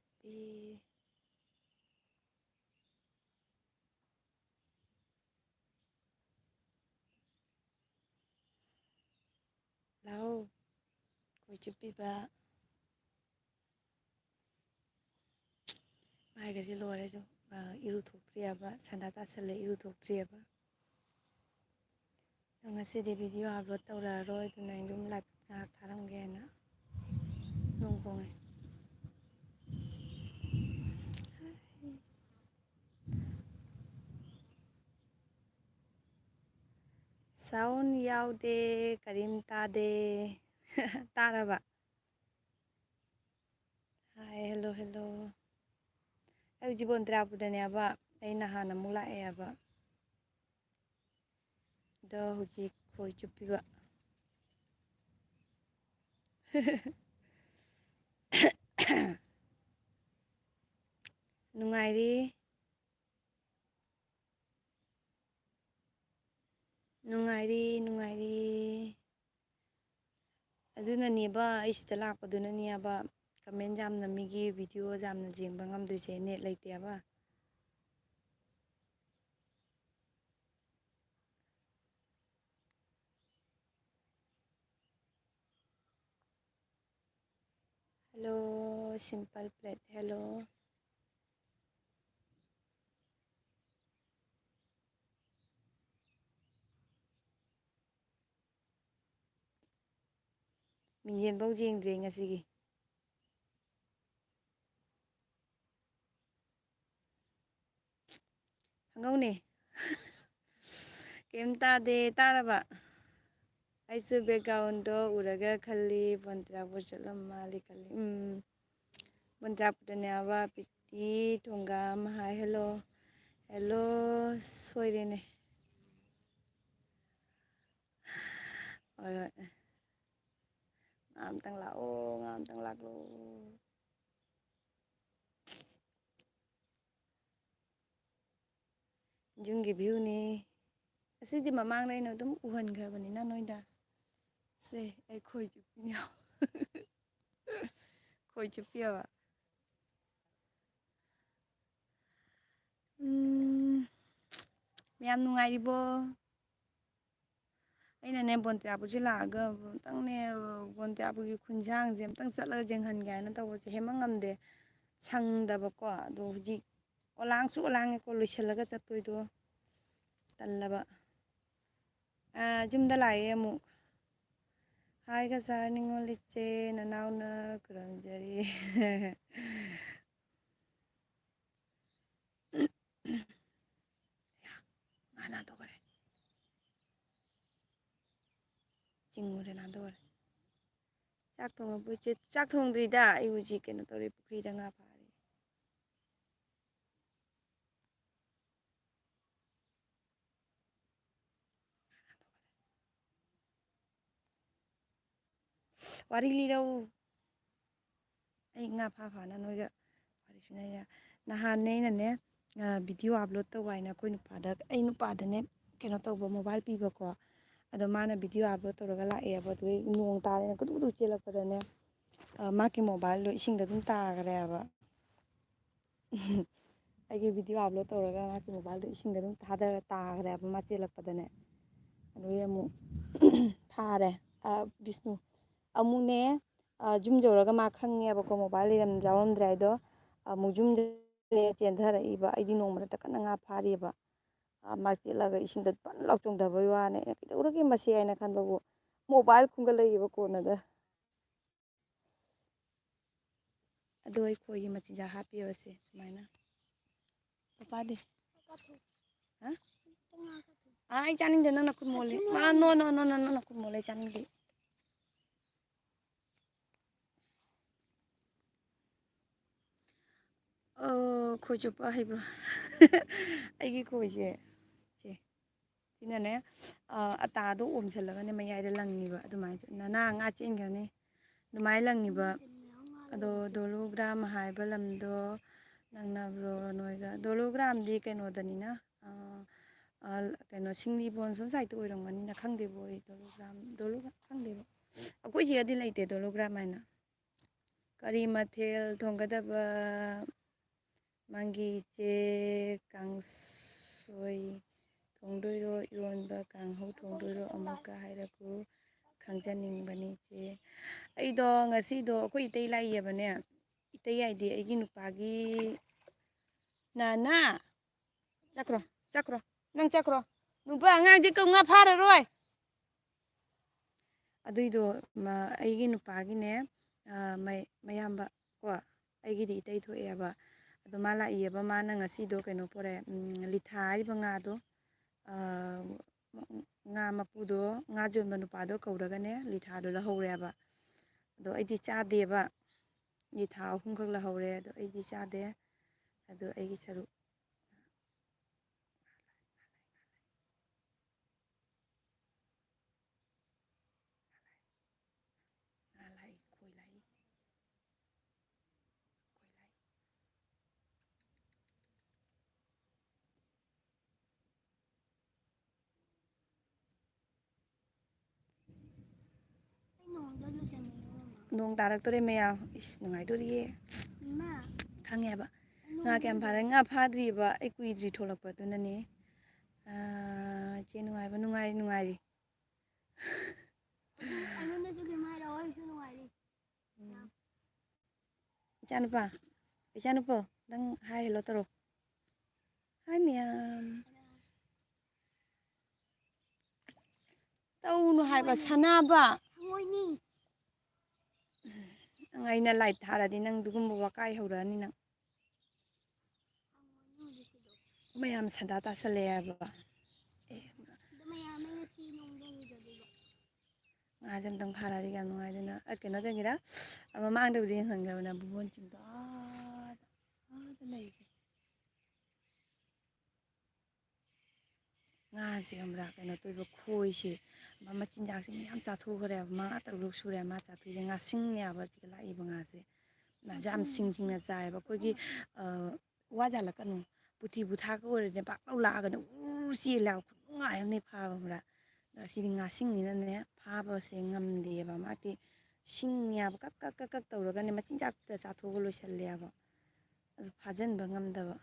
ꯆꯨꯞꯄꯤ ꯂꯥꯛꯑꯣ ꯈꯣꯏ ꯆꯨꯞꯄꯤꯕ ꯃꯥꯏꯒꯁꯦ ꯂꯣꯏꯔꯦꯁꯨ ꯏꯔꯨ ꯊꯣꯛꯇ꯭ꯔꯤꯑꯕ ꯁꯟꯗꯥ ꯇꯥꯁꯜꯂꯦ ꯏꯔꯨ ꯊꯣꯛꯇ꯭ꯔꯤꯑꯕ ꯉꯁꯤꯗꯤ ꯚꯤꯗꯤꯑꯣ ꯑꯞꯂꯣꯗ ꯇꯧꯔꯛꯑꯔꯣꯏ ꯑꯗꯨꯅ ꯑꯩ ꯑꯗꯨꯝ ꯂꯥꯏꯚ ꯉꯥꯏꯍꯥꯛ ꯊꯥꯔꯝꯒꯦ ꯍꯥꯏꯅ ꯅꯣꯡ ꯈꯣꯡꯉꯦ ꯁꯥꯎꯟ ꯌꯥꯎꯗꯦ ꯀꯔꯤꯝ ꯇꯥꯗꯦ ꯇꯥꯔꯕ ꯍꯥꯏ ꯍꯦꯜꯂꯣ ꯍꯦꯜꯂꯣ ꯑꯩ ꯍꯧꯖꯤꯛ ꯕꯣꯟꯇ꯭ꯔꯥꯄꯨꯔꯗꯅꯦꯕ ꯑꯩ ꯅꯍꯥꯟ ꯑꯃꯨꯛ ꯂꯥꯛꯑꯦꯕ ꯑꯗꯣ ꯍꯧꯖꯤꯛ ꯈꯣꯏ ꯆꯨꯞꯄꯤꯕ ꯅꯨꯡꯉꯥꯏꯔꯤ ꯅꯨꯡꯉꯥꯏꯔꯤ ꯅꯨꯡꯉꯥꯏꯔꯤ ꯑꯗꯨꯅꯅꯦꯕ ꯑꯩ ꯁꯤꯗ ꯂꯥꯛꯄꯗꯨꯅꯅꯦꯕ ꯀꯃꯦꯟ ꯌꯥꯝꯅ ꯃꯤꯒꯤ ꯚꯤꯗꯤꯑꯣ ꯌꯥꯝꯅ ꯌꯦꯡꯕ ꯉꯝꯗ꯭ꯔꯤꯁꯦ ꯅꯦꯠ ꯂꯩꯇꯦꯕ ꯍꯦꯜꯂꯣ ꯁꯤꯝꯄꯜ ꯄ꯭ꯂꯦꯠ ꯍꯦꯜꯂꯣ ꯃꯤꯡꯖꯦꯟꯐꯧ ꯌꯦꯡꯗ꯭ꯔꯦ ꯉꯁꯤꯒꯤ ꯍꯪꯉꯧꯅꯦ ꯀꯩꯝ ꯇꯥꯗꯦ ꯇꯥꯔꯕ ꯑꯩꯁꯨ ꯕꯦꯛꯒ꯭ꯔꯥꯎꯟꯗꯣ ꯎꯔꯒ ꯈꯜꯂꯤ ꯕꯣꯟꯇ꯭ꯔꯥꯄꯨꯔ ꯆꯠꯂꯝ ꯃꯥꯜꯂꯤ ꯈꯜꯂꯤ ꯕꯣꯟꯇ꯭ꯔꯥꯄꯨꯔꯗꯅꯦꯕ ꯄꯤꯇꯤ ꯊꯣꯡꯒꯥꯝ ꯍꯥꯏ ꯍꯦꯜꯂꯣ ꯍꯦꯜꯂꯣ ꯁꯣꯏꯔꯦꯅꯦ ꯍꯣꯏ ꯍꯣꯏ ꯉꯥ ꯑꯝꯇꯪ ꯂꯥꯛꯑꯣ ꯉꯥ ꯑꯝꯇꯪ ꯂꯥꯛꯂꯣ ꯌꯨꯝꯒꯤ ꯚ꯭ꯌꯨꯅꯤ ꯑꯁꯤꯗꯤ ꯃꯃꯥꯡꯗ ꯑꯩꯅ ꯑꯗꯨꯝ ꯎꯍꯟꯈ꯭ꯔꯕꯅꯤꯅ ꯅꯣꯏꯗ ꯁꯦ ꯑꯩ ꯈꯣꯏ ꯆꯨꯞꯄꯤꯅꯤ ꯈꯣꯏ ꯆꯨꯞꯄꯤꯌꯕ ꯃꯌꯥꯝ ꯅꯨꯡꯉꯥꯏꯔꯤꯕꯣ ꯑꯩꯅꯅꯦ ꯕꯣꯟꯇ꯭ꯔꯥꯄꯨꯔꯁꯦ ꯂꯥꯛꯑꯒ ꯑꯃꯨꯛꯇꯪꯅꯦ ꯕꯣꯟꯇ꯭ꯔꯥꯄꯨꯔꯒꯤ ꯈꯨꯟꯁꯥꯡꯁꯦ ꯑꯝꯇꯪ ꯆꯠꯂꯒ ꯌꯦꯡꯍꯟꯒꯦ ꯍꯥꯏꯅ ꯇꯧꯕꯁꯦ ꯍꯦꯃ ꯉꯝꯗꯦ ꯁꯪꯗꯕꯀꯣ ꯑꯗꯣ ꯍꯧꯖꯤꯛ ꯑꯣꯂꯥꯡꯁꯨ ꯑꯣꯂꯥꯡꯉꯦꯀꯣ ꯂꯣꯏꯁꯤꯜꯂꯒ ꯆꯠꯇꯣꯏꯗꯣ ꯇꯜꯂꯕ ꯌꯨꯝꯗ ꯂꯥꯛꯑꯦ ꯑꯃꯨꯛ ꯍꯥꯏꯒ ꯁꯥꯔ ꯅꯤꯉꯣꯜ ꯏꯆꯦ ꯅꯅꯥꯎꯅ ꯈꯨꯔꯨꯝꯖꯔꯤ ꯃꯥꯅ ꯇꯧꯈꯔꯦ ꯆꯤꯡꯉꯨꯔꯦ ꯅꯥꯟꯊꯣꯛꯈꯔꯦ ꯆꯥꯛ ꯊꯣꯡꯉꯕꯣ ꯏꯆꯦ ꯆꯥꯛ ꯊꯣꯡꯗ꯭ꯔꯤꯗ ꯑꯩ ꯍꯧꯖꯤꯛ ꯀꯩꯅꯣ ꯇꯧꯔꯤ ꯄꯨꯈ꯭ꯔꯤꯗ ꯉꯥ ꯐꯥꯔꯤ ꯋꯥꯔꯤ ꯂꯤꯔꯧ ꯑꯩ ꯉꯥ ꯐꯥꯅ ꯅꯣꯏꯒ ꯋꯥꯔꯤ ꯁꯥꯟꯅꯩ ꯅꯍꯥꯟꯅꯦ ꯑꯩꯅꯅꯦ ꯚꯤꯗꯤꯑꯣ ꯑꯞꯂꯣꯗ ꯇꯧꯕ ꯍꯥꯏꯅ ꯑꯩꯈꯣꯏ ꯅꯨꯄꯥꯗ ꯑꯩ ꯅꯨꯄꯥꯗꯅꯦ ꯀꯩꯅꯣ ꯇꯧꯕ ꯃꯣꯕꯥꯏꯜ ꯄꯤꯕꯀꯣ ꯑꯗꯣ ꯃꯥꯅ ꯚꯤꯗꯤꯑꯣ ꯑꯞꯂꯣꯗ ꯇꯧꯔꯒ ꯂꯥꯛꯑꯦꯕ ꯑꯗꯨꯒꯤ ꯅꯣꯡ ꯇꯥꯔꯦꯅ ꯀꯨꯗꯨꯛ ꯀꯨꯗꯨꯛ ꯆꯦꯜꯂꯛꯄꯗꯅꯦ ꯃꯥꯒꯤ ꯃꯣꯕꯥꯏꯜꯗꯣ ꯏꯁꯤꯡꯗ ꯑꯗꯨꯝ ꯇꯥꯈ꯭ꯔꯦꯕ ꯑꯩꯒꯤ ꯚꯤꯗꯤꯑꯣ ꯑꯞꯂꯣꯗ ꯇꯧꯔꯒ ꯃꯥꯒꯤ ꯃꯣꯕꯥꯏꯜꯗꯣ ꯏꯁꯤꯡꯗ ꯑꯗꯨꯝ ꯇꯥꯈ꯭ꯔꯦꯕ ꯃꯥ ꯆꯦꯜꯂꯛꯄꯗꯅꯦ ꯑꯗꯨꯒꯤ ꯑꯃꯨꯛ ꯐꯥꯔꯦ ꯕꯤꯁꯅꯨ ꯑꯃꯨꯛꯅꯦ ꯌꯨꯝ ꯌꯧꯔꯒ ꯃꯥ ꯈꯪꯉꯦꯕꯀꯣ ꯃꯣꯕꯥꯏꯜ ꯌꯥꯎꯔꯝꯗ꯭ꯔꯦ ꯍꯥꯏꯗꯣ ꯑꯃꯨꯛ ꯌꯨꯝꯗ ꯆꯦꯟꯊꯔꯛꯏꯕ ꯑꯩꯗꯤ ꯅꯣꯡꯃꯗ ꯀꯟꯅ ꯉꯥ ꯐꯥꯔꯤꯑꯕ ꯃꯥ ꯆꯦꯜꯂꯒ ꯏꯁꯤꯡꯗ ꯐꯟ ꯂꯥꯎ ꯆꯣꯡꯊꯕꯩ ꯋꯥꯅꯦ ꯑꯩꯅ ꯀꯩꯗꯧꯔꯒꯦ ꯃꯁꯤ ꯍꯥꯏꯅ ꯈꯟꯕꯕꯨ ꯃꯣꯕꯥꯏꯜ ꯈꯨꯟꯒꯠꯂꯛꯏꯕ ꯀꯣꯟꯅꯗ ꯑꯗꯣ ꯑꯩ ꯈꯣꯏꯒꯤ ꯃꯆꯤꯟꯖꯥꯛ ꯍꯥꯞꯄꯤꯕꯁꯦ ꯁꯨꯃꯥꯏꯅ ꯄꯄꯥꯗꯤ ꯑꯩ ꯆꯥꯅꯤꯡꯗꯦ ꯅꯪꯅ ꯈꯨꯠ ꯃꯣꯜꯂꯤ ꯅꯣ ꯅꯣ ꯅꯣ ꯅꯣ ꯅꯪꯅ ꯈꯨꯠ ꯃꯣꯜꯂꯤ ꯑꯩ ꯆꯥꯅꯤꯡꯗꯦ ꯈꯣꯏ ꯆꯨꯞꯄ ꯍꯩꯕ꯭ꯔꯣ ꯑꯩꯒꯤ ꯈꯣꯏꯁꯦ ꯁꯦ ꯁꯤꯅꯅꯦ ꯑꯇꯥꯗꯣ ꯑꯣꯝꯁꯤꯜꯂꯒꯅꯦ ꯃꯌꯥꯏꯗ ꯂꯪꯉꯤꯕ ꯑꯗꯨꯃꯥꯏꯅ ꯅꯅꯥ ꯉꯥ ꯆꯦꯟꯈ꯭ꯔꯅꯤ ꯑꯗꯨꯃꯥꯏꯅ ꯂꯪꯉꯤꯕ ꯑꯗꯣ ꯗꯣꯂꯨꯒ꯭ꯔꯥꯝ ꯍꯥꯏꯕ ꯂꯝꯗꯣ ꯅꯪꯅꯕ꯭ꯔꯣ ꯅꯣꯏꯒ ꯗꯣꯂꯣꯒ꯭ꯔꯥꯝꯗꯤ ꯀꯩꯅꯣꯗꯅꯤꯅ ꯀꯩꯅꯣ ꯁꯤꯡꯂꯤꯕꯣꯟ ꯁꯣꯝ ꯁꯥꯏꯗꯇ ꯑꯣꯏꯔꯝꯒꯅꯤꯅ ꯈꯪꯗꯦꯕꯣ ꯑꯩ ꯗꯣꯂꯣꯒ꯭ꯔꯥꯝ ꯈꯪꯗꯦꯕ ꯑꯩꯈꯣꯏ ꯁꯤꯗꯗꯤ ꯂꯩꯇꯦ ꯗꯣꯂꯣꯒ꯭ꯔꯥꯝ ꯍꯥꯏꯅ ꯀꯔꯤ ꯃꯊꯦꯜ ꯊꯣꯡꯒꯗꯕ ꯃꯪꯒꯤ ꯏꯆꯦ ꯀꯥꯡꯁꯣꯏ ꯊꯣꯡꯗꯣꯏꯔꯣ ꯏꯔꯣꯟꯕ ꯀꯥꯡꯍꯧ ꯊꯣꯡꯗꯣꯏꯔꯣ ꯑꯃꯨꯛꯀ ꯍꯥꯏꯔꯛꯎ ꯈꯪꯖꯅꯤꯡꯕꯅꯤ ꯏꯆꯦ ꯑꯩꯗꯣ ꯉꯁꯤꯗꯣ ꯑꯩꯈꯣꯏ ꯏꯇꯩ ꯂꯥꯛꯏꯌꯦꯕꯅꯦ इतई आईदी अगी नुपागी नाना चक्रो चक्रो नंग चक्रो नुपा आंगांजे कौंगा फाररोय अदुइदो अगी नुपागिने मयाम्बा को अगीदी इतई थोएबा अदो मा लाइएबा माना ngasido कइनो पोरे लिथा हारिबा ngaदो nga mapudo nga jonba nupado कौरगने लिथादो लहौरेबा अदो अइदी चादेबा लिथा अहुमखक लहौरे अदो अइदी चादे अदो अइगी सरु नोंग तारक्तोरे मयाम इस नुंगाइदोरिये खंगेबा nga kयam फारे nga फाद्रीबा आई कुइद्री थोलकपदुनने चे नुंगाइबा नुंगाइरी इचानुपा नंग हाय हेलो तरो हाय मयाम तौनु हाइबा सनाबा मोइनी अइना लाइट थारादी नंग दुगुम्बा वाकाय हौरानी नंग मयाम सदा तासले याबा ngajan फारादी क्या नुंगाइदना कनो जंगिरा मांगदबदी हंगरबना बुबोन चिंदा ngaसे हमरा कनो तोइबा खोइसे मचिनजाकसे मयाम चाथोखरे मंगा तरुक सुरे मा चाथुजे ngaसिंगनेबा चिक लाइबा ngaसे जाम सिंगसिंगना चायबा कोइगी वाजालकनु पुथि बुथा को ओरने पाकलाउ लागने उची लाउ खुंगायमने फाबा हमरा सिदि ngaसिंगनिनने फाबसे ngamदेबा माते सिंगयाबा कक कक कक तौरगने मचिनजाकता चाथोग लोइसल्लेबा अदु फाजनबा ngamदबा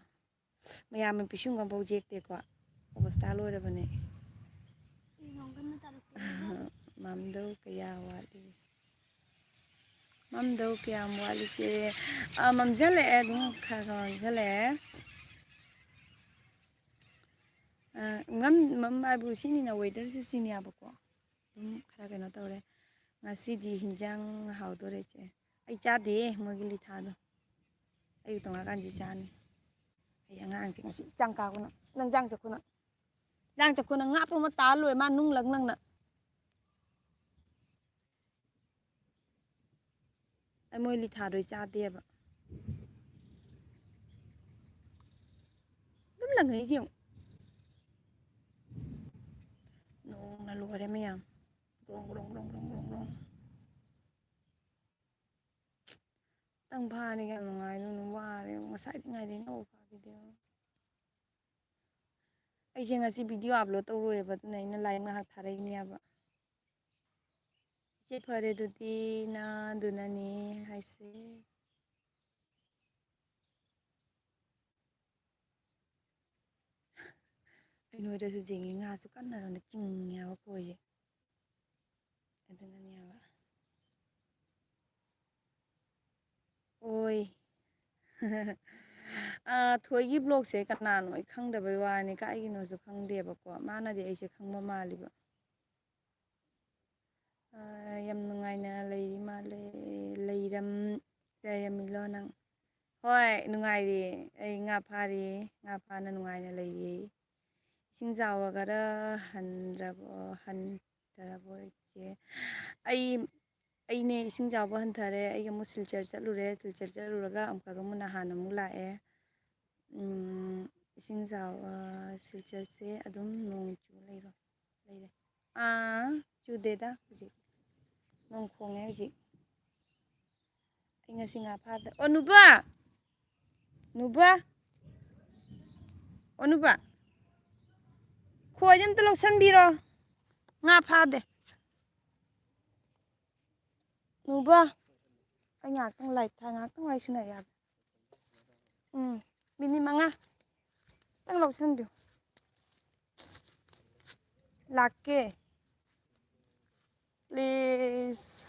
मयाम पिसुंगा बौ जेक्तेको अवस्था लोइरबने mamdau kaya wali mamdau kaya wali che mamjale dum khaga mamjale ngam mamaibu sini na weather si sini abako dum khara kena tawre ngasi di hinjang haudore che ai chade mogi lithado ai tonga kanji chani ai angang chi ngasi changka ko nang jang chakuna jang chakuna ngap ma ta loi ma nung lang nang na ai moi lithadoi chadeba dum langai jiu nong na lore meyam rong rong rong rong rong rong tang phani ga ngai nu ware ngasai ngai de no pha video ai je ngasi video upload tawroeba tuna ina live nga tharai चे फरे दुदी ना दुनानी हाइसे नोइदसु जेंगी ngasu kanna na chingyawa koye adunani yawa oi थोइगी blog से कनानो आई खंगदबय वानी काइगिनोसु खंगदेबको मानादि आइसे खंगबा मालिबा यम नुंगाइना लैरि माले लैरमिलो नंग होय नुंगाइरि आई nga फारि nga फाना नुंगाइना लैरि इसिंग जावगरा हनद्रबो इचे अईने इसिंग जावबा हनथारे अईगा मु सिलचर चलुरगा अमकागा मु नहान मु लाए इसिंग जाव सिलचर से अदुम नोंग चु लैरे चुदेदा हुजी नोंग खोंगे हुजी आई ngasi nga फादा ओ नुबा खोज अमता लौसनबिरो nga फादे नुबा ꯑꯩ ꯉꯥꯏꯍꯥꯛꯇꯪ ꯂꯥꯏꯠ ꯊꯥ ꯉꯥꯏꯍꯥꯛꯇꯪ ꯋꯥꯔꯤ ꯁꯥꯟꯅ ꯌꯥꯕ ꯃꯤꯅꯤꯠ 5 ꯇꯪ ꯂꯧꯁꯟꯕꯤꯌꯨ ꯂꯥꯛꯀꯦ ꯄ꯭ꯂꯤꯁ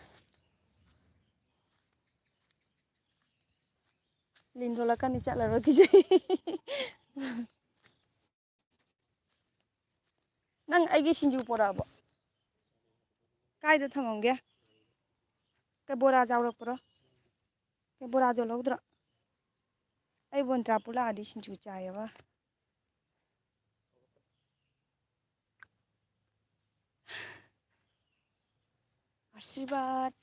ꯂꯤꯟ ꯊꯣꯛꯂꯛꯀꯅꯤ ꯆꯠꯂꯔꯣꯏ ꯀꯤꯖꯩ ꯅꯪ ꯑꯩꯒꯤ ꯁꯤꯡꯖꯨ ꯄꯣꯔꯛꯑꯕꯣ ꯀꯥꯏꯗ ꯊꯝꯃꯝꯒꯦ ꯀꯩ ꯕꯣꯔꯥ ꯌꯥꯎꯔꯛꯄ꯭ꯔꯣ ꯀꯩ ꯕꯣꯔꯥꯖꯣ ꯂꯧꯗ꯭ꯔꯣ ꯑꯩ ꯕꯣꯟꯇ꯭ꯔꯥꯄꯨꯔ ꯂꯥꯛꯑꯗꯤ ꯁꯤꯡꯖꯨ ꯆꯥꯏꯌꯦꯕ ꯑꯁꯤꯔꯕꯥꯗ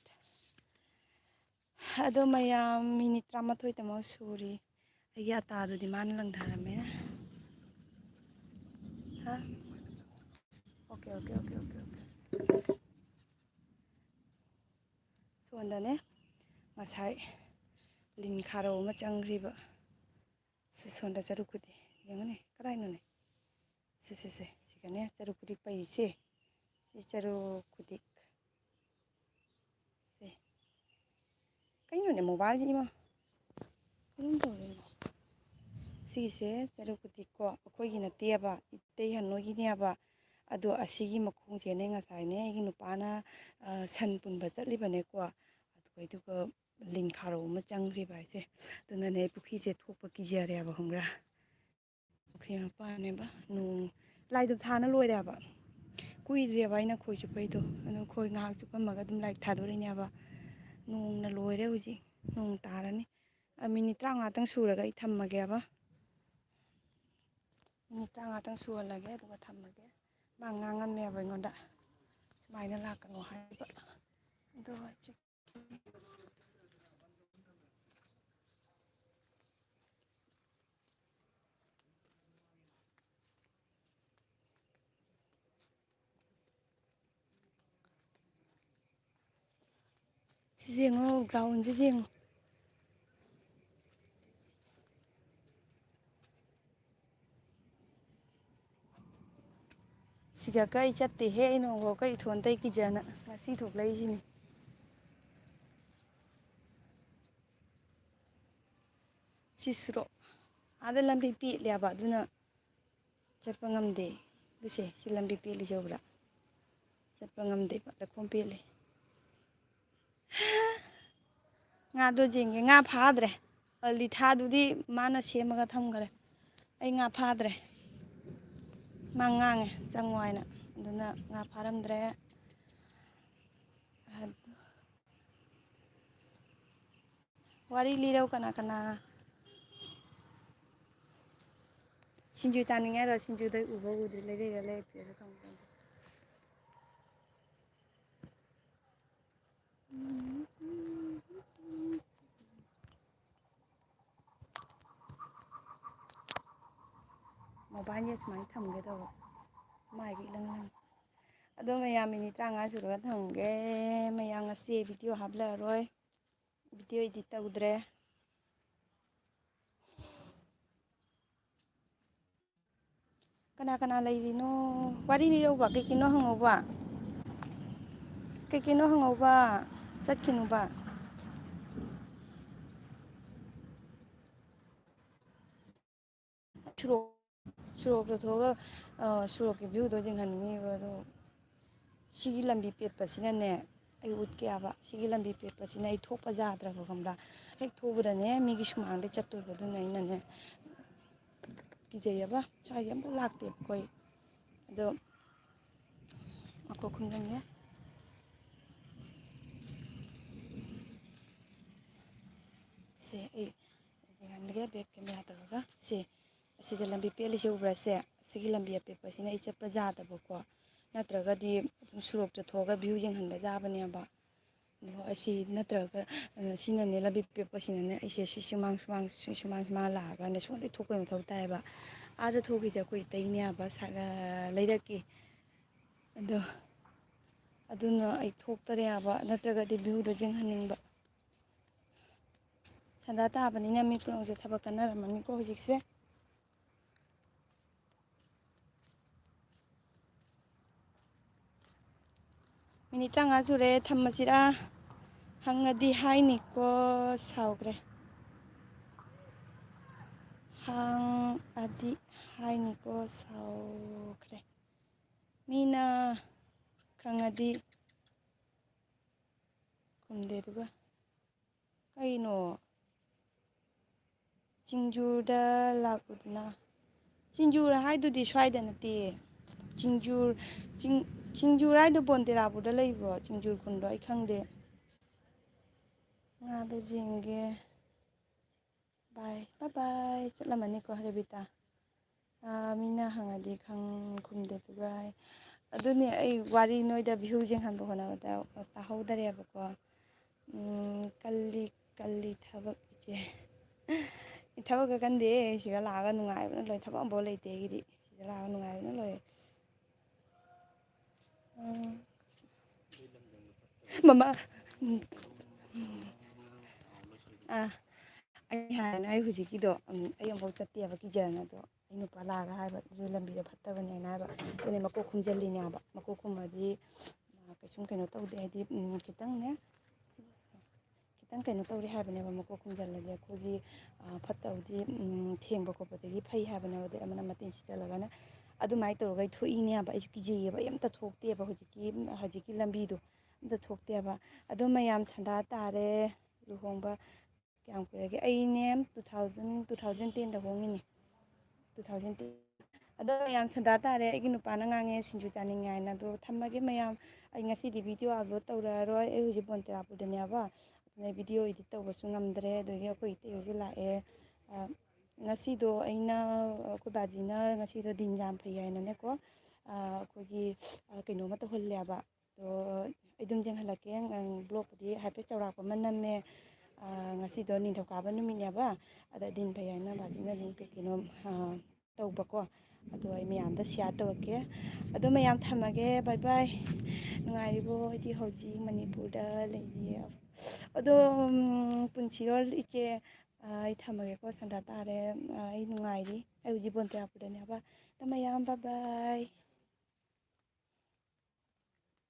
ꯑꯗꯣ ꯃꯌꯥꯝ ꯃꯤꯅꯤꯠ 18ꯇꯃꯛ ꯁꯨꯔꯤ ꯑꯩꯒꯤ ꯑꯇꯥꯗꯨꯗꯤ ꯃꯥꯅ ꯂꯪꯊꯔꯝꯃꯦ ꯍꯥ ꯑꯣꯀꯦ ꯁꯣꯟꯗꯅꯦ ꯉꯁꯥꯏ ꯂꯤꯟ ꯈꯥꯔꯧ ꯑꯃ ꯆꯪꯈ꯭ꯔꯤꯕ ꯁꯤ ꯁꯣꯟꯗ ꯆꯔꯨꯛꯄꯨꯗꯤ ꯌꯦꯡꯉꯨꯅꯦ ꯀꯗꯥꯏꯅꯣꯅꯦ ꯁꯤꯁꯦ ꯁꯤꯒꯅꯦ ꯆꯔꯨꯛ ꯄꯩꯁꯦ ꯁꯤ ꯆꯔꯨ ꯈꯨꯗꯤꯛ ꯁꯦ ꯀꯩꯅꯣꯅꯦ ꯃꯣꯕꯥꯏꯜꯁꯤ ꯏꯃꯥ ꯀꯔꯝ ꯇꯧꯔꯤꯅꯣ ꯁꯤꯁꯦ ꯆꯔꯨꯛ ꯈꯨꯗꯤꯛꯀꯣ ꯑꯩꯈꯣꯏꯒꯤ ꯅꯠꯇꯦꯕ ꯏꯇꯩꯍꯟ ꯅꯣꯏꯒꯤꯅꯦꯕ ꯑꯗꯣ ꯑꯁꯤꯒꯤ ꯃꯈꯣꯡꯁꯦꯅꯦ ꯉꯁꯥꯏꯅꯦ ꯑꯩꯒꯤ ꯅꯨꯄꯥꯅ ꯁꯟ ꯄꯨꯟꯕ ꯆꯠꯂꯤꯕꯅꯦꯀꯣ ꯑꯗꯨꯒ ꯂꯤꯟ ꯈꯥꯔꯧ ꯑꯃ ꯆꯪꯈ꯭ꯔꯤꯕ ꯍꯥꯏꯁꯦ ꯑꯗꯨꯅꯅꯦ ꯄꯨꯈ꯭ꯔꯤꯁꯦ ꯊꯣꯛꯄ ꯀꯤꯖꯔꯦꯕ ꯈꯪꯕ꯭ꯔꯥ ꯄꯨꯈ꯭ꯔꯤ ꯃꯄꯥꯟꯅꯦꯕ ꯅꯣꯡ ꯂꯥꯏꯗꯨꯛ ꯊꯥꯅ ꯂꯣꯏꯔꯦꯕ ꯀꯨꯏꯗ꯭ꯔꯦꯕ ꯑꯩꯅ ꯈꯣꯏ ꯆꯨꯞꯄꯩꯗꯣ ꯑꯗꯨ ꯈꯣꯏ ꯉꯥꯏꯍꯥꯛ ꯆꯨꯞꯄꯝꯃꯒ ꯑꯗꯨꯝ ꯂꯥꯏꯠ ꯊꯥꯗꯣꯔꯤꯅꯦꯕ ꯅꯣꯡꯅ ꯂꯣꯏꯔꯦ ꯍꯧꯖꯤꯛ ꯅꯣꯡ ꯇꯥꯔꯅꯤ ꯃꯤꯅꯤꯠ 35ꯇꯪ ꯁꯨꯔꯒ ꯑꯩ ꯊꯝꯃꯒꯦꯕ ꯃꯤꯅꯤꯠ 35ꯇꯪ ꯁꯨꯍꯜꯂꯒꯦ ꯑꯗꯨꯒ ꯊꯝꯃꯒꯦ ꯃꯥ ꯉꯥꯡꯉꯝꯃꯦꯕ ꯑꯩꯉꯣꯟꯗ ꯁꯨꯃꯥꯏꯅ ꯂꯥꯛꯀꯅꯣ ꯍꯥꯏꯕ ꯑꯗꯣ ꯁꯤ ꯌꯦꯡꯉꯣ ꯒ꯭ꯔꯥꯎꯟꯁꯦ ꯌꯦꯡꯉꯣ ꯁꯤꯒ ꯀꯩ ꯆꯠꯇꯦꯍꯦ ꯑꯩ ꯅꯣꯡꯐꯥꯎ ꯀꯩ ꯏꯊꯣꯟꯇꯩ ꯀꯤꯖꯅ ꯉꯁꯤ ꯊꯣꯛꯂꯛꯏꯁꯤꯅꯤ ꯁꯤ ꯁꯣꯔꯣꯛ ꯑꯥꯗ ꯂꯝꯕꯤ ꯄꯦꯠꯂꯦꯕ ꯑꯗꯨꯅ ꯆꯠꯄ ꯉꯝꯗꯦ ꯑꯗꯨꯁꯦ ꯁꯤ ꯂꯝꯕꯤ ꯄꯦꯠꯂꯤꯁꯦ ꯎꯕ꯭ꯔꯥ ꯆꯠꯄ ꯉꯝꯗꯦꯕ ꯂꯩꯈꯣꯝ ꯄꯦꯠꯂꯤ ꯉꯥꯗꯣ ꯌꯦꯡꯒꯦ ꯉꯥ ꯐꯥꯗ꯭ꯔꯦ ꯂꯤꯊꯥꯗꯨꯗꯤ ꯃꯥꯅ ꯁꯦꯝꯃꯒ ꯊꯝꯈꯔꯦ ꯑꯩ ꯉꯥ ꯐꯥꯗ꯭ꯔꯦ ꯃꯥ ꯉꯥꯡꯉꯦ ꯆꯪꯉꯣ ꯍꯥꯏꯅ ꯑꯗꯨꯅ ꯉꯥ ꯐꯥꯔꯝꯗ꯭ꯔꯦ ꯋꯥꯔꯤ ꯂꯤꯔꯧ ꯀꯅꯥ ꯀꯅꯥ ꯁꯤꯡꯖꯨ ꯆꯥꯅꯤꯡꯉꯦ ꯍꯥꯏꯔꯣ ꯁꯤꯡꯖꯨꯗ ꯎꯕ ꯎꯗ꯭ꯔꯤ ꯂꯩꯔꯩꯔ ꯂꯩꯔꯛꯇ꯭ꯔꯤꯔ ꯈꯪꯄꯣꯟꯇꯦ ꯃꯣꯕꯥꯏꯜꯁꯦ ꯁꯨꯃꯥꯏꯅ ꯊꯝꯒꯦ ꯇꯧꯕ ꯃꯥꯏꯒ ꯏꯂꯪ ꯂꯪꯉꯦ ꯑꯗꯣ ꯃꯌꯥꯝ ꯃꯤꯅꯤꯠ 35 ꯁꯨꯔꯒ ꯊꯝꯒꯦ ꯃꯌꯥꯝ ꯉꯁꯤ ꯚꯤꯗꯤꯑꯣ ꯍꯥꯞꯂꯛꯑꯔꯣꯏ ꯚꯤꯗꯤꯑꯣ ꯏꯗꯤꯠ ꯇꯧꯗ꯭ꯔꯦ ꯀꯅꯥ ꯀꯅꯥ ꯂꯩꯔꯤꯅꯣ ꯋꯥꯔꯤ ꯂꯤꯔꯧꯕ ꯀꯩꯀꯩꯅꯣ ꯍꯪꯉꯧꯕ ꯀꯩꯀꯩꯅꯣ ꯍꯪꯉꯧꯕ ꯆꯠꯈꯤꯅꯨꯕ ꯁꯣꯔꯣꯛꯇ ꯊꯣꯛꯑꯒ ꯁꯣꯔꯣꯛꯀꯤ ꯚ꯭ꯌꯨꯗꯣ ꯌꯦꯡꯍꯟꯅꯤꯡꯉꯤꯕ ꯑꯗꯣ ꯁꯤꯒꯤ ꯂꯝꯕꯤ ꯄꯦꯠꯄꯁꯤꯅꯅꯦ ꯑꯩ ꯎꯠꯀꯦꯕ ꯁꯤꯒꯤ ꯂꯝꯕꯤ ꯄꯦꯠꯄꯁꯤꯅ ꯑꯩ ꯊꯣꯛꯄ ꯌꯥꯗ꯭ꯔꯕ ꯈꯪꯕ꯭ꯔꯥ ꯍꯦꯛ ꯊꯣꯛꯎꯕꯗꯅꯦ ꯃꯤꯒꯤ ꯁꯨꯃꯥꯡꯗꯩ ꯆꯠꯇꯣꯏꯕ ꯑꯗꯨꯅ ꯑꯩꯅꯅꯦ ꯀꯤꯖꯩꯑꯕ ꯁ꯭ꯋꯥꯏꯗꯤ ꯑꯝꯇ ꯂꯥꯛꯇꯦꯕ ꯑꯩꯈꯣꯏ ꯑꯗꯣ ꯃꯀꯣꯛ ꯈꯨꯝꯖꯟꯒꯦ ꯁꯦ ꯑꯩ ꯌꯦꯡꯍꯟꯒꯦ ꯕꯦꯛ ꯀꯦꯃꯦꯔꯥ ꯇꯧꯔꯒ ꯁꯦ ꯑꯁꯤꯗ ꯂꯝꯕꯤ ꯄꯦꯠꯂꯤꯁꯦ ꯎꯕ꯭ꯔꯥ ꯁꯦ ꯁꯤꯒꯤ ꯂꯝꯕꯤ ꯑꯄꯦꯠꯄꯁꯤꯅ ꯑꯩ ꯆꯠꯄ ꯌꯥꯗꯕꯀꯣ ꯅꯠꯇ꯭ꯔꯒꯗꯤ ꯑꯗꯨꯝ ꯁꯣꯔꯣꯛꯇ ꯊꯣꯛꯑꯒ ꯚ꯭ꯌꯨ ꯌꯦꯡꯍꯟꯕ ꯌꯥꯕꯅꯦꯕ ꯑꯗꯣ ꯑꯁꯤ ꯅꯠꯇ꯭ꯔꯒ ꯁꯤꯅꯅꯦ ꯂꯝꯕꯤ ꯄꯦꯠꯄꯁꯤꯅꯅꯦ ꯑꯩꯁꯦ ꯁꯤ ꯁꯨꯃꯥꯡ ꯂꯥꯛꯑꯀꯥꯟꯗ ꯁꯨꯡꯂꯩ ꯊꯣꯛꯄꯩ ꯃꯊꯧ ꯇꯥꯏꯌꯦꯕ ꯑꯥꯗ ꯊꯣꯛꯈꯤꯁꯦ ꯑꯩꯈꯣꯏ ꯏꯇꯩꯅꯦꯕ ꯂꯩꯔꯛꯀꯤ ꯑꯗꯣ ꯑꯗꯨꯅ ꯑꯩ ꯊꯣꯛꯇꯔꯦꯕ ꯅꯠꯇ꯭ꯔꯒꯗꯤ ꯚ꯭ꯌꯨꯗꯣ ꯌꯦꯡꯍꯟꯅꯤꯡꯕ ꯁꯟꯗꯥ ꯇꯥꯕꯅꯤꯅ ꯃꯤ ꯄꯨꯝꯅꯃꯛꯁꯦ ꯊꯕꯛ ꯀꯟꯅꯔꯝꯃꯅꯤꯀꯣ ꯍꯧꯖꯤꯛꯁꯦ ꯃꯤꯅꯤꯠ 35 ꯁꯨꯔꯦ ꯊꯝꯃꯁꯤꯔꯥ ꯍꯪꯉꯗꯤ ꯍꯥꯏꯅꯤꯀꯣ ꯁꯥꯎꯈ꯭ꯔꯦ ꯍꯪꯉꯗꯤ ꯍꯥꯏꯅꯤꯀꯣ ꯁꯥꯎꯈ꯭ꯔꯦ ꯃꯤꯅ ꯈꯪꯉꯗꯤ ꯈꯨꯝꯗꯦ ꯑꯗꯨꯒ ꯀꯩꯅꯣ ꯁꯤꯡꯖꯨꯗ ꯂꯥꯛꯄꯗꯨꯅ ꯁꯤꯡꯖꯨꯔ ꯍꯥꯏꯗꯨꯗꯤ ꯁ꯭ꯋꯥꯏꯗ ꯅꯠꯇꯦ ꯆꯤꯡꯖꯨꯔ ꯆꯤꯡꯖꯨꯔ ꯍꯥꯏꯗꯣ ꯕꯣꯟꯇꯦꯔꯥꯕꯨꯗ ꯂꯩꯕ꯭ꯔꯣ ꯆꯤꯡꯖꯨꯔ ꯈꯨꯟꯗꯣ ꯑꯩ ꯈꯪꯗꯦ ꯉꯥꯗꯣ ꯌꯦꯡꯒꯦ ꯕꯥꯏ ꯕꯥꯏ ꯆꯠꯂꯝꯃꯅꯤꯀꯣ ꯔꯦꯕꯤꯇꯥ ꯃꯤꯅ ꯍꯪꯉꯗꯤ ꯈꯨꯝꯗꯦ ꯑꯗꯨꯒ ꯑꯗꯨꯅꯦ ꯑꯩ ꯋꯥꯔꯤ ꯅꯣꯏꯗ ꯚ꯭ꯌꯨ ꯌꯦꯡꯍꯟꯕ ꯍꯣꯠꯅꯕꯗ ꯇꯥꯍꯧꯗꯔꯦꯕꯀꯣ ꯀꯜꯂꯤ ꯀꯜꯂꯤ ꯊꯕꯛ ꯏꯆꯦ ꯊꯕꯛꯀ ꯀꯟꯗꯦ ꯁꯤꯗ ꯂꯥꯛꯑꯒ ꯅꯨꯡꯉꯥꯏꯕꯅ ꯂꯣꯏ ꯊꯕꯛ ꯑꯃꯐꯥꯎ ꯂꯩꯇꯦ ꯑꯩꯒꯤꯗꯤ ꯁꯤꯗ ꯂꯥꯛꯑꯒ ꯅꯨꯡꯉꯥꯏꯕꯅ ꯂꯣꯏꯔꯦ ꯃꯃꯥ ꯑꯩ ꯍꯥꯟꯅ ꯑꯩ ꯍꯧꯖꯤꯛꯀꯤꯗꯣ ꯑꯩ ꯑꯃꯐꯥꯎ ꯆꯠꯇꯦꯕ ꯀꯤꯖꯅ ꯑꯗꯣ ꯑꯩ ꯅꯨꯄꯥ ꯂꯥꯛꯑꯒ ꯍꯥꯏꯕ ꯑꯗꯨ ꯂꯝꯕꯤꯗꯣ ꯐꯠꯇꯕꯅꯦꯅ ꯍꯥꯏꯕ ꯑꯗꯨꯅꯦ ꯃꯀꯣꯛ ꯈꯨꯝꯖꯤꯜꯂꯤꯅꯦꯕ ꯃꯀꯣꯛ ꯈꯨꯝꯃꯗꯤ ꯀꯩꯁꯨꯝ ꯀꯩꯅꯣ ꯇꯧꯗꯦ ꯍꯥꯏꯗꯤ ꯈꯤꯇꯪꯅꯦ ꯈꯤꯇꯪ ꯀꯩꯅꯣ ꯇꯧꯔꯦ ꯍꯥꯏꯕꯅꯦꯕ ꯃꯀꯣꯛ ꯈꯨꯝꯖꯤꯜꯂꯗꯤ ꯑꯩꯈꯣꯏꯒꯤ ꯐꯠꯇꯕꯗꯤ ꯊꯦꯡꯕ ꯈꯣꯠꯄꯗꯒꯤ ꯐꯩ ꯍꯥꯏꯕꯅꯦꯕꯗꯤ ꯑꯃꯅ ꯃꯇꯤꯟ ꯁꯤꯠꯆꯜꯂꯒꯅ ꯑꯗꯨꯃꯥꯏꯅ ꯇꯧꯔꯒ ꯑꯩ ꯊꯣꯛꯏꯅꯦꯕ ꯑꯩꯁꯨ ꯀꯤꯖꯩꯌꯦꯕ ꯑꯩ ꯑꯝꯇ ꯊꯣꯛꯇꯦꯕ ꯍꯧꯖꯤꯛꯀꯤ ꯂꯝꯕꯤꯗꯣ ꯑꯝꯇ ꯊꯣꯛꯇꯦꯕ ꯑꯗꯨ ꯃꯌꯥꯝ ꯁꯟꯗꯥ ꯇꯥꯔꯦ ꯂꯨꯍꯣꯡꯕ ꯀꯌꯥꯝ ꯀꯨꯏꯔꯒꯦ ꯑꯩꯅꯦ 2010ꯗ ꯍꯣꯡꯉꯤꯅꯦ 2010 ꯑꯗꯣ ꯃꯌꯥꯝ ꯁꯟꯗꯥ ꯇꯥꯔꯦ ꯑꯩꯒꯤ ꯅꯨꯄꯥꯅ ꯉꯥꯡꯉꯦ ꯁꯤꯡꯖꯨ ꯆꯥꯅꯤꯡꯉꯦ ꯍꯥꯏꯅ ꯑꯗꯣ ꯊꯝꯃꯒꯦ ꯃꯌꯥꯝ ꯑꯩ ꯉꯁꯤꯗꯤ ꯚꯤꯗꯤꯑꯣ ꯑꯞꯂꯣꯗ ꯇꯧꯔꯛꯑꯔꯣꯏ ꯑꯩ ꯍꯧꯖꯤꯛ ꯕꯣꯟꯇꯦꯔꯥꯄꯨꯔꯗꯅꯦꯕ ꯑꯗꯨꯅ ꯚꯤꯗꯤꯑꯣ ꯏꯗꯤꯠ ꯇꯧꯕꯁꯨ ꯉꯝꯗ꯭ꯔꯦ ꯑꯗꯒꯤ ꯑꯩꯈꯣꯏ ꯏꯇꯩꯍꯣꯏꯁꯨ ꯂꯥꯛꯑꯦ ꯉꯁꯤꯗꯣ ꯑꯩꯅ ꯑꯩꯈꯣꯏ ꯕꯥꯖꯤꯅ ꯉꯁꯤꯗꯣ ꯗꯤꯟ ꯌꯥꯝ ꯐꯩ ꯍꯥꯏꯅꯅꯦꯀꯣ ꯑꯩꯈꯣꯏꯒꯤ ꯀꯩꯅꯣꯝꯃ ꯇꯧꯍꯜꯂꯦꯕ ꯑꯗꯣ ꯑꯩ ꯑꯗꯨꯝ ꯌꯦꯡꯍꯜꯂꯛꯀꯦ ꯕ꯭ꯂꯣꯛꯄꯨꯗꯤ ꯍꯥꯏꯐꯦꯠ ꯆꯥꯎꯔꯥꯛꯄ ꯑꯃ ꯅꯝꯃꯦ ꯉꯁꯤꯗꯣ ꯅꯤꯡꯊꯧꯀꯥꯕ ꯅꯨꯃꯤꯠꯅꯦꯕ ꯑꯗ ꯗꯤꯟ ꯐꯩ ꯍꯥꯏꯅ ꯕꯥꯖꯤꯅ ꯑꯗꯨꯝ ꯀꯩꯅꯣ ꯇꯧꯕꯀꯣ ꯑꯗꯣ ꯑꯩ ꯃꯌꯥꯝꯗ ꯁꯤꯌꯥꯔ ꯇꯧꯔꯛꯀꯦ ꯑꯗꯣ ꯃꯌꯥꯝ ꯊꯝꯃꯒꯦ ꯕꯥꯏ ꯕꯥꯏ ꯅꯨꯡꯉꯥꯏꯔꯤꯕꯣ ꯑꯩꯗꯤ ꯍꯧꯖꯤꯛ ꯃꯅꯤꯄꯨꯔꯗ ꯂꯩꯌꯦ ꯑꯗꯣ ꯄꯨꯟꯁꯤꯔꯣꯜ ꯏꯆꯦ ꯑꯩ ꯊꯝꯃꯒꯦꯀꯣ ꯁꯟꯗꯥ ꯇꯥꯔꯦ ꯑꯩ ꯅꯨꯡꯉꯥꯏꯔꯤ ꯑꯩ ꯍꯧꯖꯤꯛ ꯕꯣꯟꯇꯦꯔꯥꯄꯨꯔꯗꯅꯦꯕ ꯃꯌꯥꯝ ꯕꯥꯏ ꯕꯥꯏ